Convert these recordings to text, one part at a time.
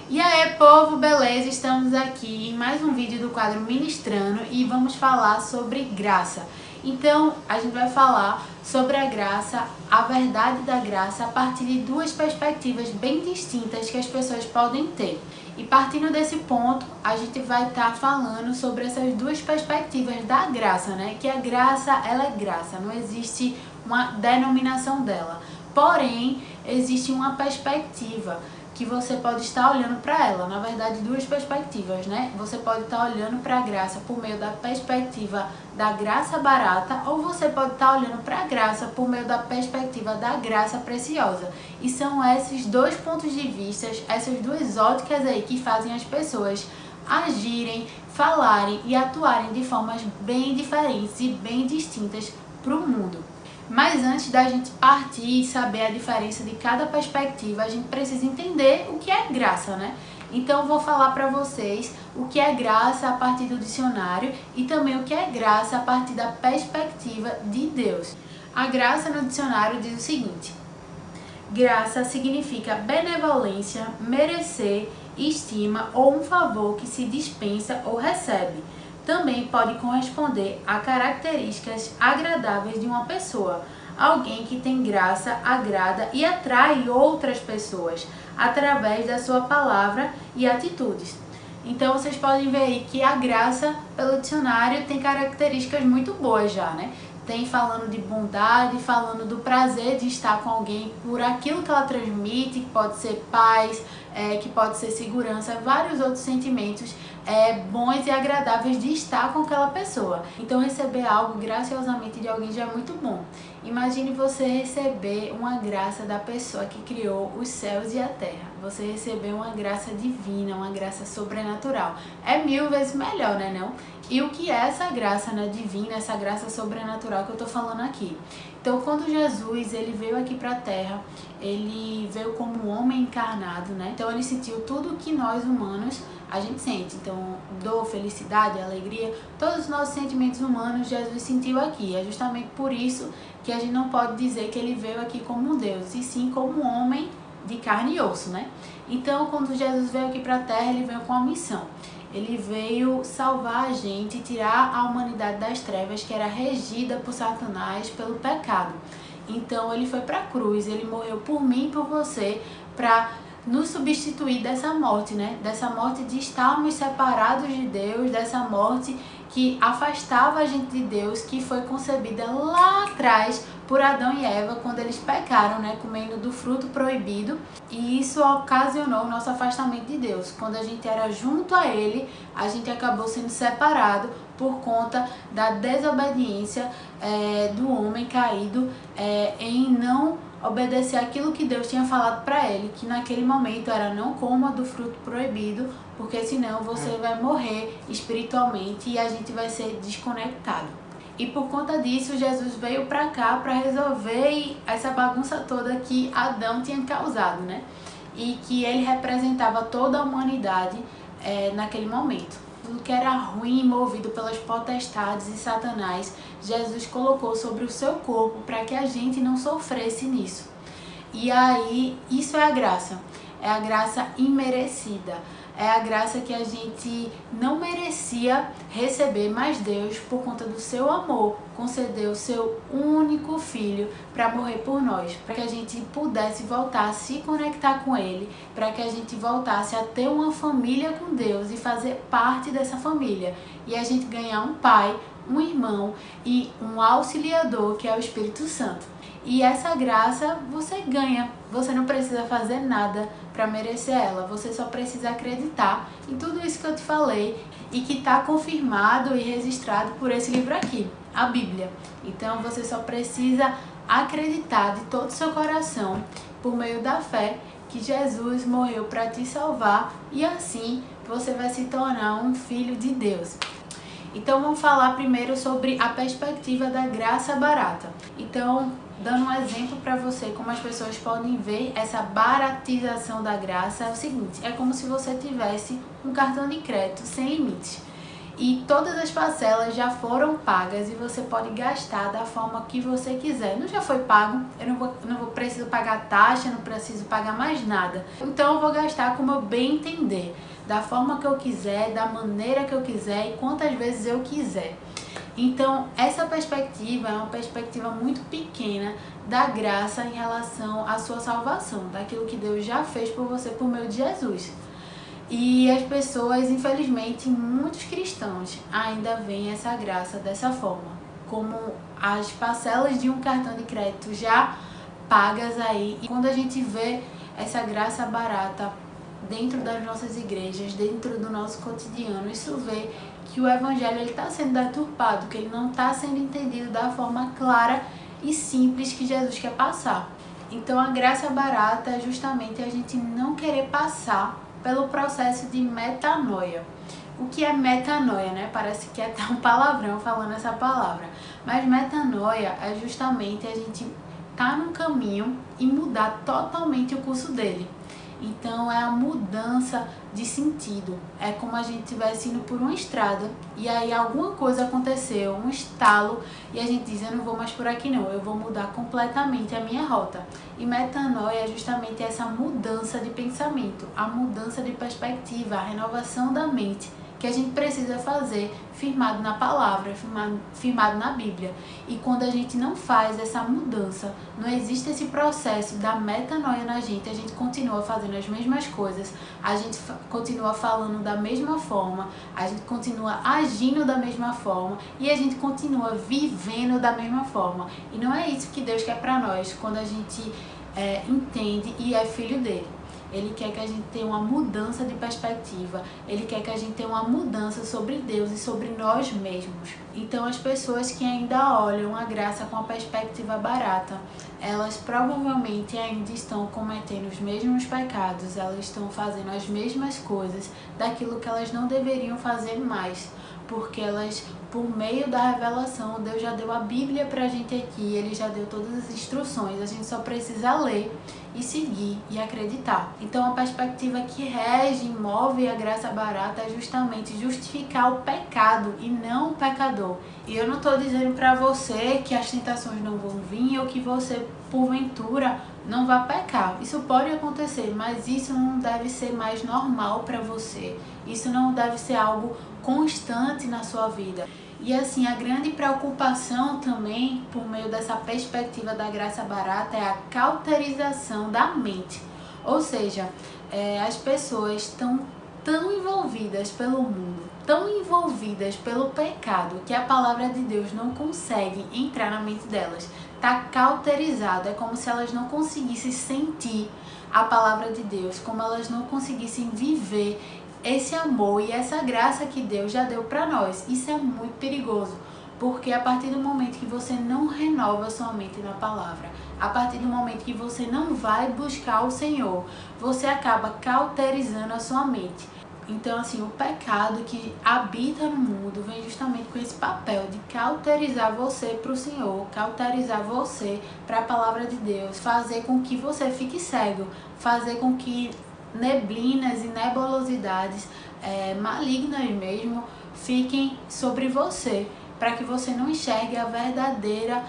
E aí, povo, beleza? Estamos aqui em mais um vídeo do quadro Ministrando e vamos falar sobre graça. Então, a gente vai falar sobre a graça, a verdade da graça, a partir de duas perspectivas bem distintas que as pessoas podem ter. E partindo desse ponto, a gente vai estar falando sobre essas duas perspectivas da graça, né? Que a graça, ela é graça, não existe uma denominação dela. Porém, existe uma perspectiva que você pode estar olhando para ela. Na verdade, duas perspectivas, né? Você pode estar olhando para a graça por meio da perspectiva da graça barata, ou você pode estar olhando para a graça por meio da perspectiva da graça preciosa. E são esses dois pontos de vista, essas duas óticas aí que fazem as pessoas agirem, falarem e atuarem de formas bem diferentes e bem distintas para o mundo. Mas antes da gente partir e saber a diferença de cada perspectiva, a gente precisa entender o que é graça, né? Então eu vou falar para vocês o que é graça a partir do dicionário e também o que é graça a partir da perspectiva de Deus. A graça no dicionário diz o seguinte: graça significa benevolência, merecer, estima ou um favor que se dispensa ou recebe. Também pode corresponder a características agradáveis de uma pessoa. Alguém que tem graça agrada e atrai outras pessoas através da sua palavra e atitudes. Então vocês podem ver aí que a graça, pelo dicionário, tem características muito boas já, né? Tem falando de bondade, falando do prazer de estar com alguém por aquilo que ela transmite, que pode ser paz, que pode ser segurança, vários outros sentimentos bons e agradáveis de estar com aquela pessoa. Então receber algo graciosamente de alguém já é muito bom. Imagine você receber uma graça da pessoa que criou os céus e a terra. Você receber uma graça divina, uma graça sobrenatural. É 1000 vezes melhor, né não? E o que é essa graça, né, divina, essa graça sobrenatural que eu tô falando aqui? Então, quando Jesus ele veio aqui para a Terra, ele veio como um homem encarnado, né? Então, ele sentiu tudo que nós humanos a gente sente. Então, dor, felicidade, alegria, todos os nossos sentimentos humanos Jesus sentiu aqui. É justamente por isso que a gente não pode dizer que ele veio aqui como um Deus, e sim como um homem de carne e osso, né? Então, quando Jesus veio aqui para a Terra, ele veio com uma missão. Ele veio salvar a gente e tirar a humanidade das trevas que era regida por Satanás, pelo pecado. Então ele foi para a cruz, ele morreu por mim e por você para nos substituir dessa morte, né? Dessa morte de estarmos separados de Deus, dessa morte que afastava a gente de Deus, que foi concebida lá atrás por Adão e Eva, quando eles pecaram, né, comendo do fruto proibido, e isso ocasionou o nosso afastamento de Deus. Quando a gente era junto a Ele, a gente acabou sendo separado por conta da desobediência do homem caído em não obedecer aquilo que Deus tinha falado para ele, que naquele momento era: não coma do fruto proibido, porque senão você vai morrer espiritualmente e a gente vai ser desconectado. E por conta disso, Jesus veio para cá para resolver essa bagunça toda que Adão tinha causado, né? E que ele representava toda a humanidade naquele momento. Tudo que era ruim, movido pelas potestades e Satanás, Jesus colocou sobre o seu corpo para que a gente não sofresse nisso. E aí, isso é a graça imerecida. É a graça que a gente não merecia receber, mas Deus, por conta do seu amor, concedeu o seu único filho para morrer por nós, para que a gente pudesse voltar a se conectar com Ele, para que a gente voltasse a ter uma família com Deus e fazer parte dessa família. E a gente ganhar um pai, um irmão e um auxiliador, que é o Espírito Santo. E essa graça você ganha, você não precisa fazer nada para merecer ela, você só precisa acreditar em tudo isso que eu te falei e que está confirmado e registrado por esse livro aqui, a Bíblia. Então você só precisa acreditar de todo o seu coração, por meio da fé, que Jesus morreu para te salvar, e assim você vai se tornar um filho de Deus. Então vamos falar primeiro sobre a perspectiva da graça barata. Então, dando um exemplo para você como as pessoas podem ver essa baratização da graça, é o seguinte: é como se você tivesse um cartão de crédito sem limites. e todas as parcelas já foram pagas e você pode gastar da forma que você quiser. Não já foi pago, eu não preciso pagar taxa, não preciso pagar mais nada. Então eu vou gastar como eu bem entender, da forma que eu quiser, da maneira que eu quiser e quantas vezes eu quiser. Então essa perspectiva é uma perspectiva muito pequena da graça em relação à sua salvação, daquilo que Deus já fez por você por meio de Jesus. E as pessoas, infelizmente, muitos cristãos ainda veem essa graça dessa forma, como as parcelas de um cartão de crédito já pagas aí. E quando a gente vê essa graça barata dentro das nossas igrejas, dentro do nosso cotidiano, isso vê que o evangelho está sendo deturpado, que ele não está sendo entendido da forma clara e simples que Jesus quer passar. Então a graça barata é justamente a gente não querer passar pelo processo de metanoia. O que é metanoia, né? Parece que é até um palavrão falando essa palavra. Mas metanoia é justamente a gente estar num caminho e mudar totalmente o curso dele. Então é a mudança de sentido. É como a gente estivesse indo por uma estrada e aí alguma coisa aconteceu, um estalo, e a gente diz, eu não vou mais por aqui não, eu vou mudar completamente a minha rota. E metanoia é justamente essa mudança de pensamento, a mudança de perspectiva, a renovação da mente, que a gente precisa fazer firmado na palavra, firmado na Bíblia. E quando a gente não faz essa mudança, não existe esse processo da metanoia na gente, a gente continua fazendo as mesmas coisas, a gente continua falando da mesma forma, a gente continua agindo da mesma forma e a gente continua vivendo da mesma forma. E não é isso que Deus quer para nós quando a gente entende e é filho dele. Ele quer que a gente tenha uma mudança de perspectiva, ele quer que a gente tenha uma mudança sobre Deus e sobre nós mesmos. Então as pessoas que ainda olham a graça com a perspectiva barata, elas provavelmente ainda estão cometendo os mesmos pecados, elas estão fazendo as mesmas coisas daquilo que elas não deveriam fazer mais. Porque elas, por meio da revelação, Deus já deu a Bíblia pra gente aqui, Ele já deu todas as instruções, a gente só precisa ler e seguir e acreditar. Então a perspectiva que rege e move a graça barata é justamente justificar o pecado e não o pecador. E eu não estou dizendo pra você que as tentações não vão vir ou que você, porventura, não vai pecar. Isso pode acontecer, mas isso não deve ser mais normal para você. Isso não deve ser algo constante na sua vida. E assim, a grande preocupação também, por meio dessa perspectiva da graça barata, é a cauterização da mente. Ou seja, as pessoas estão tão envolvidas pelo mundo, tão envolvidas pelo pecado, que a palavra de Deus não consegue entrar na mente delas. Está cauterizado, é como se elas não conseguissem sentir a palavra de Deus, como elas não conseguissem viver esse amor e essa graça que Deus já deu para nós. Isso é muito perigoso, porque a partir do momento que você não renova sua mente na palavra, a partir do momento que você não vai buscar o Senhor, você acaba cauterizando a sua mente. Então, assim, o pecado que habita no mundo vem justamente com esse papel de cauterizar você para o Senhor, cauterizar você para a palavra de Deus, fazer com que você fique cego, fazer com que neblinas e nebulosidades malignas mesmo fiquem sobre você, para que você não enxergue a verdadeira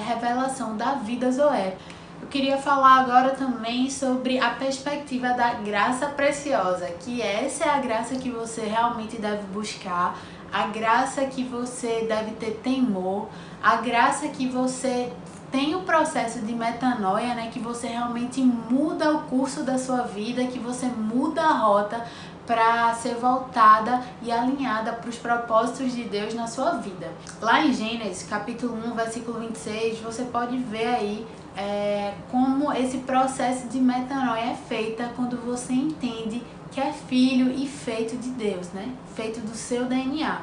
revelação da vida Zoé. Eu queria falar agora também sobre a perspectiva da graça preciosa, que essa é a graça que você realmente deve buscar, a graça que você deve ter temor, a graça que você tem o processo de metanoia, né, que você realmente muda o curso da sua vida, que você muda a rota para ser voltada e alinhada para os propósitos de Deus na sua vida. Lá em Gênesis, capítulo 1, versículo 26, você pode ver aí como esse processo de metanoia é feita quando você entende que é filho e feito de Deus, né? Feito do seu DNA.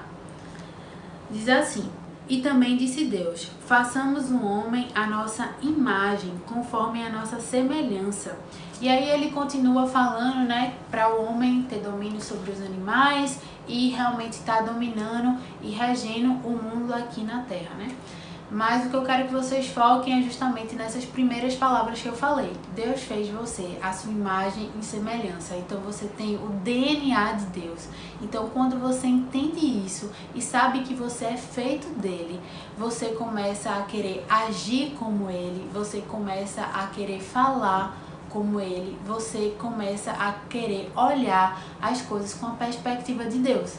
Diz assim: e também disse Deus, façamos um homem à nossa imagem, conforme a nossa semelhança. E aí ele continua falando, né, para o homem ter domínio sobre os animais e realmente estar dominando e regendo o mundo aqui na Terra, né? Mas o que eu quero que vocês foquem é justamente nessas primeiras palavras que eu falei. Deus fez você a sua imagem e semelhança. Então você tem o DNA de Deus. Então quando você entende isso e sabe que você é feito dele, você começa a querer agir como ele, você começa a querer falar como ele, você começa a querer olhar as coisas com a perspectiva de Deus.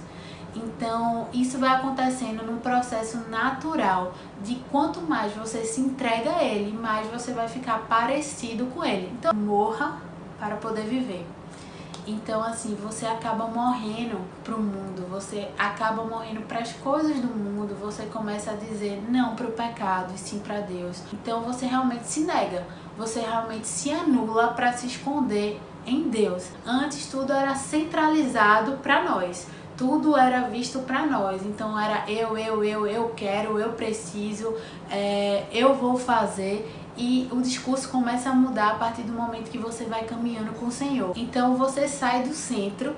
Então, isso vai acontecendo num processo natural de quanto mais você se entrega a ele, mais você vai ficar parecido com ele. Então, morra para poder viver. Então, assim, você acaba morrendo para o mundo, você acaba morrendo para as coisas do mundo, você começa a dizer não para o pecado e sim para Deus. Então, você realmente se nega, você realmente se anula para se esconder em Deus. Antes, tudo era centralizado para nós. Tudo era visto para nós, então era eu quero, eu preciso, eu vou fazer, e o discurso começa a mudar a partir do momento que você vai caminhando com o Senhor. Então você sai do centro,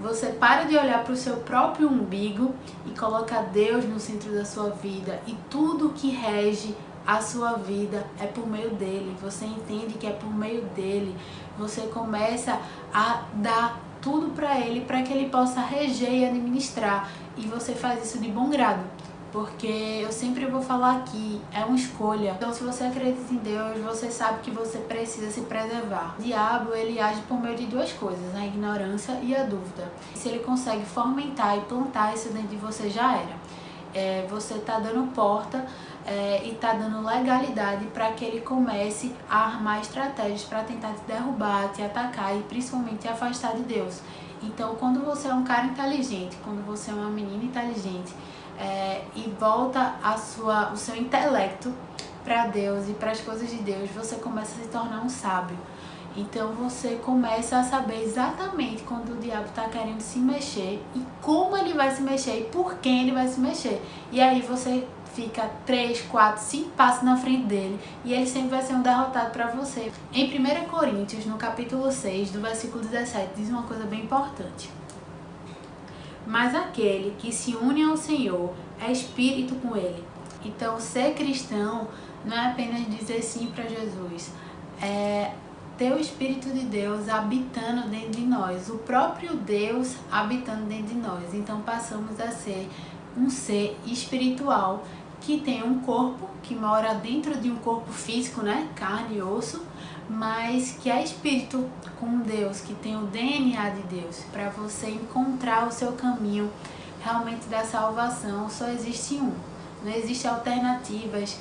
você para de olhar para o seu próprio umbigo e coloca Deus no centro da sua vida, e tudo que rege a sua vida é por meio dele. Você entende que é por meio dele, você começa a dar tudo para ele, para que ele possa reger e administrar, e você faz isso de bom grado, porque eu sempre vou falar aqui, é uma escolha. Então se você acredita em Deus, você sabe que você precisa se preservar. O diabo, ele age por meio de duas coisas, a ignorância e a dúvida. Se ele consegue fomentar e plantar isso dentro de você, já era. Você está dando porta e está dando legalidade para que ele comece a armar estratégias para tentar te derrubar, te atacar e principalmente te afastar de Deus. Então, quando você é um cara inteligente, quando você é uma menina inteligente e volta o seu intelecto para Deus e para as coisas de Deus, você começa a se tornar um sábio. Então você começa a saber exatamente quando o diabo está querendo se mexer e como ele vai se mexer e por quem ele vai se mexer. E aí você fica 3, 4, 5 passos na frente dele e ele sempre vai ser um derrotado para você. Em 1 Coríntios, no capítulo 6, do versículo 17, diz uma coisa bem importante. Mas aquele que se une ao Senhor é espírito com ele. Então ser cristão não é apenas dizer sim para Jesus, é ter o Espírito de Deus habitando dentro de nós, o próprio Deus habitando dentro de nós. Então passamos a ser um ser espiritual que tem um corpo, que mora dentro de um corpo físico, né, carne e osso, mas que é espírito com Deus, que tem o DNA de Deus. Para você encontrar o seu caminho realmente da salvação, só existe um. Não existe alternativas,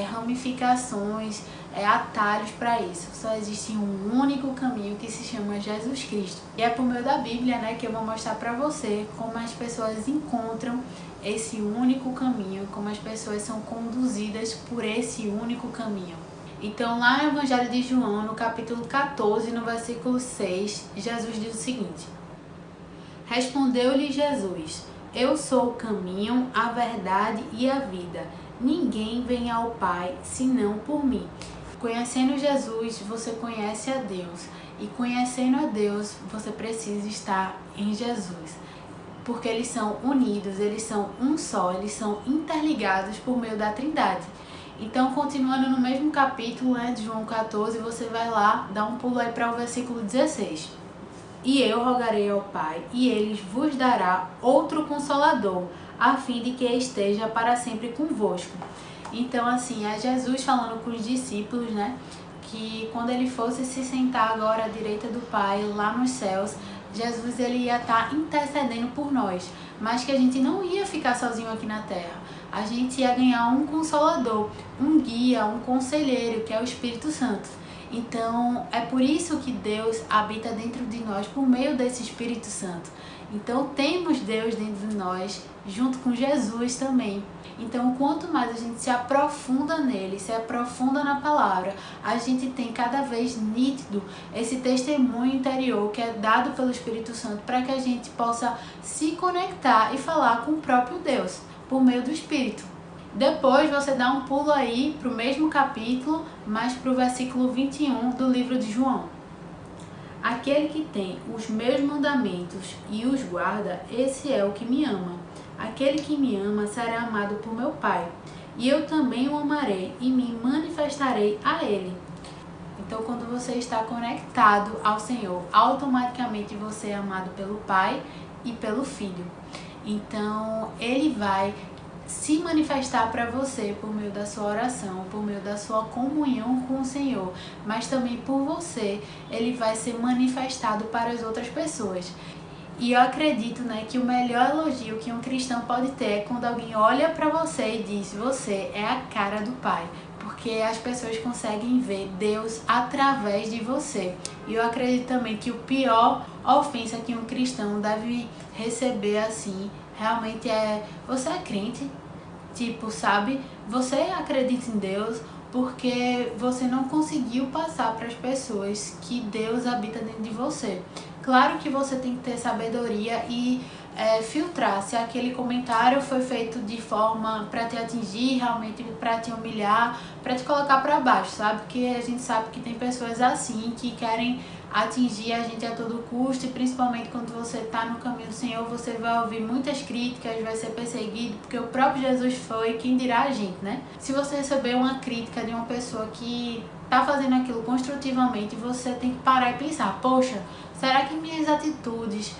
ramificações, atalhos para isso. Só existe um único caminho que se chama Jesus Cristo. E é por meio da Bíblia, né, que eu vou mostrar para você como as pessoas encontram esse único caminho, como as pessoas são conduzidas por esse único caminho. Então lá no Evangelho de João, no capítulo 14, no versículo 6, Jesus diz o seguinte: Respondeu-lhe Jesus: Eu sou o caminho, a verdade e a vida. Ninguém vem ao Pai senão por mim. Conhecendo Jesus, você conhece a Deus. E conhecendo a Deus, você precisa estar em Jesus. Porque eles são unidos, eles são um só, eles são interligados por meio da Trindade. Então, continuando no mesmo capítulo, né, de João 14, você vai lá, dá um pulo aí para o versículo 16. E eu rogarei ao Pai, e ele vos dará outro Consolador, a fim de que esteja para sempre convosco. Então, assim, é Jesus falando com os discípulos, né, que quando ele fosse se sentar agora à direita do Pai, lá nos céus, Jesus ele ia estar intercedendo por nós, mas que a gente não ia ficar sozinho aqui na terra. A gente ia ganhar um Consolador, um guia, um conselheiro, que é o Espírito Santo. Então, é por isso que Deus habita dentro de nós, por meio desse Espírito Santo. Então, temos Deus dentro de nós, junto com Jesus também. Então, quanto mais a gente se aprofunda nele, se aprofunda na palavra, a gente tem cada vez nítido esse testemunho interior que é dado pelo Espírito Santo para que a gente possa se conectar e falar com o próprio Deus, por meio do Espírito. Depois você dá um pulo aí para o mesmo capítulo, mas para o versículo 21 do livro de João. Aquele que tem os meus mandamentos e os guarda, esse é o que me ama. Aquele que me ama será amado por meu Pai, e eu também o amarei e me manifestarei a ele. Então, quando você está conectado ao Senhor, automaticamente você é amado pelo Pai e pelo Filho. Então, Ele vai se manifestar para você por meio da sua oração, por meio da sua comunhão com o Senhor, mas também por você, Ele vai ser manifestado para as outras pessoas. E eu acredito, que o melhor elogio que um cristão pode ter é quando alguém olha para você e diz: você é a cara do Pai. Porque as pessoas conseguem ver Deus através de você. E eu acredito também que o pior ofensa que um cristão deve receber assim, realmente é: você é crente? Tipo, sabe? Você acredita em Deus porque você não conseguiu passar para as pessoas que Deus habita dentro de você. Claro que você tem que ter sabedoria e filtrar se aquele comentário foi feito de forma para te atingir, realmente para te humilhar, para te colocar para baixo, sabe? Porque a gente sabe que tem pessoas assim que querem atingir a gente a todo custo, e principalmente quando você está no caminho do Senhor, você vai ouvir muitas críticas, vai ser perseguido, porque o próprio Jesus foi, quem dirá a gente, né? Se você receber uma crítica de uma pessoa que está fazendo aquilo construtivamente, você tem que parar e pensar: poxa, será que minhas atitudes,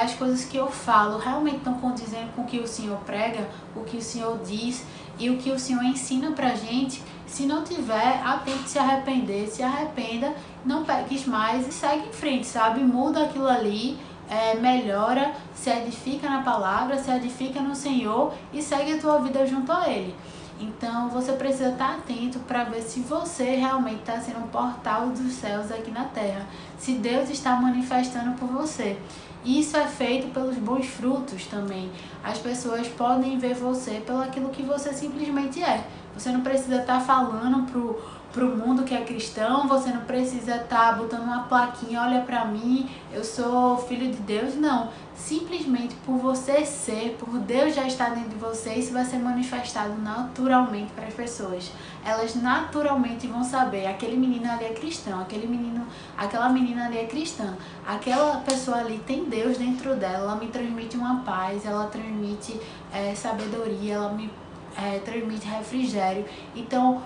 as coisas que eu falo realmente estão condizendo com o que o Senhor prega, o que o Senhor diz e o que o Senhor ensina pra gente? Se não tiver, há tempo de se arrepender, se arrependa, não peques mais e segue em frente, sabe? Muda aquilo ali, melhora, se edifica na palavra, se edifica no Senhor e segue a tua vida junto a Ele. Então você precisa estar atento para ver se você realmente está sendo um portal dos céus aqui na terra, se Deus está manifestando por você. Isso é feito pelos bons frutos também. As pessoas podem ver você pelo aquilo que você simplesmente é. Você não precisa estar falando pro mundo que é cristão, você não precisa estar botando uma plaquinha: olha pra mim, eu sou filho de Deus. Não, simplesmente por você ser, por Deus já estar dentro de você, isso vai ser manifestado naturalmente para as pessoas. Elas naturalmente vão saber: aquele menino ali é cristão, aquela menina ali é cristã, aquela pessoa ali tem Deus dentro dela, ela me transmite uma paz, ela transmite sabedoria, ela me transmite refrigério. Então,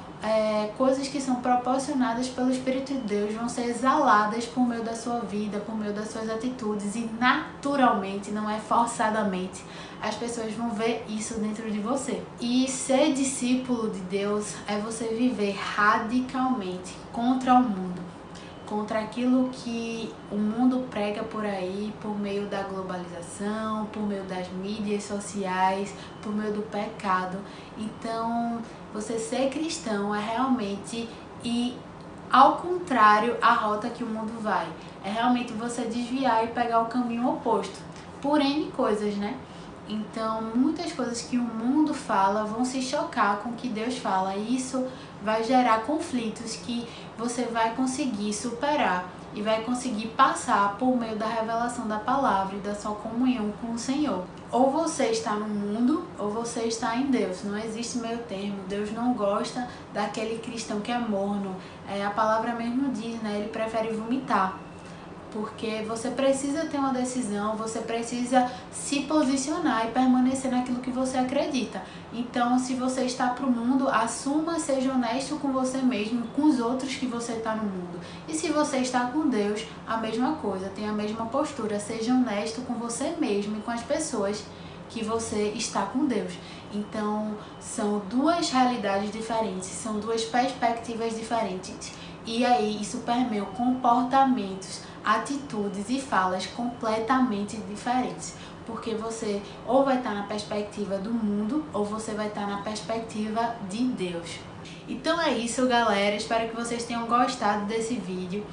coisas que são proporcionadas pelo Espírito de Deus vão ser exaladas por meio da sua vida, por meio das suas atitudes, e naturalmente, não é forçadamente, as pessoas vão ver isso dentro de você. E ser discípulo de Deus é você viver radicalmente contra o mundo, contra aquilo que o mundo prega por aí, por meio da globalização, por meio das mídias sociais, por meio do pecado. Então, você ser cristão é realmente ir ao contrário à rota que o mundo vai. É realmente você desviar e pegar o caminho oposto, por N coisas, né? Então, muitas coisas que o mundo fala vão se chocar com o que Deus fala, e isso vai gerar conflitos que você vai conseguir superar e vai conseguir passar por meio da revelação da palavra e da sua comunhão com o Senhor. Ou você está no mundo ou você está em Deus, não existe meio termo. Deus não gosta daquele cristão que é morno. A palavra mesmo diz, ele prefere vomitar. Porque você precisa ter uma decisão, você precisa se posicionar e permanecer naquilo que você acredita. Então, se você está para o mundo, assuma, seja honesto com você mesmo e com os outros que você está no mundo. E se você está com Deus, a mesma coisa, tenha a mesma postura, seja honesto com você mesmo e com as pessoas que você está com Deus. Então, são duas realidades diferentes, são duas perspectivas diferentes. E aí, isso permeia comportamentos, atitudes e falas completamente diferentes. Porque você ou vai estar na perspectiva do mundo, ou você vai estar na perspectiva de Deus. Então é isso, galera. Espero que vocês tenham gostado desse vídeo.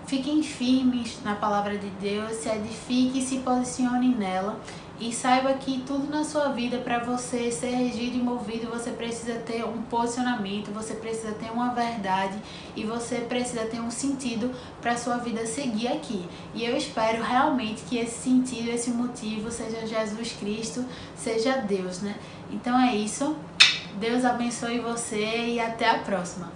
Fiquem firmes na palavra de Deus, se edifique e se posicione nela. E saiba que tudo na sua vida, para você ser regido e movido, você precisa ter um posicionamento, você precisa ter uma verdade e você precisa ter um sentido para a sua vida seguir aqui. E eu espero realmente que esse sentido, esse motivo seja Jesus Cristo, seja Deus, né? Então é isso. Deus abençoe você e até a próxima.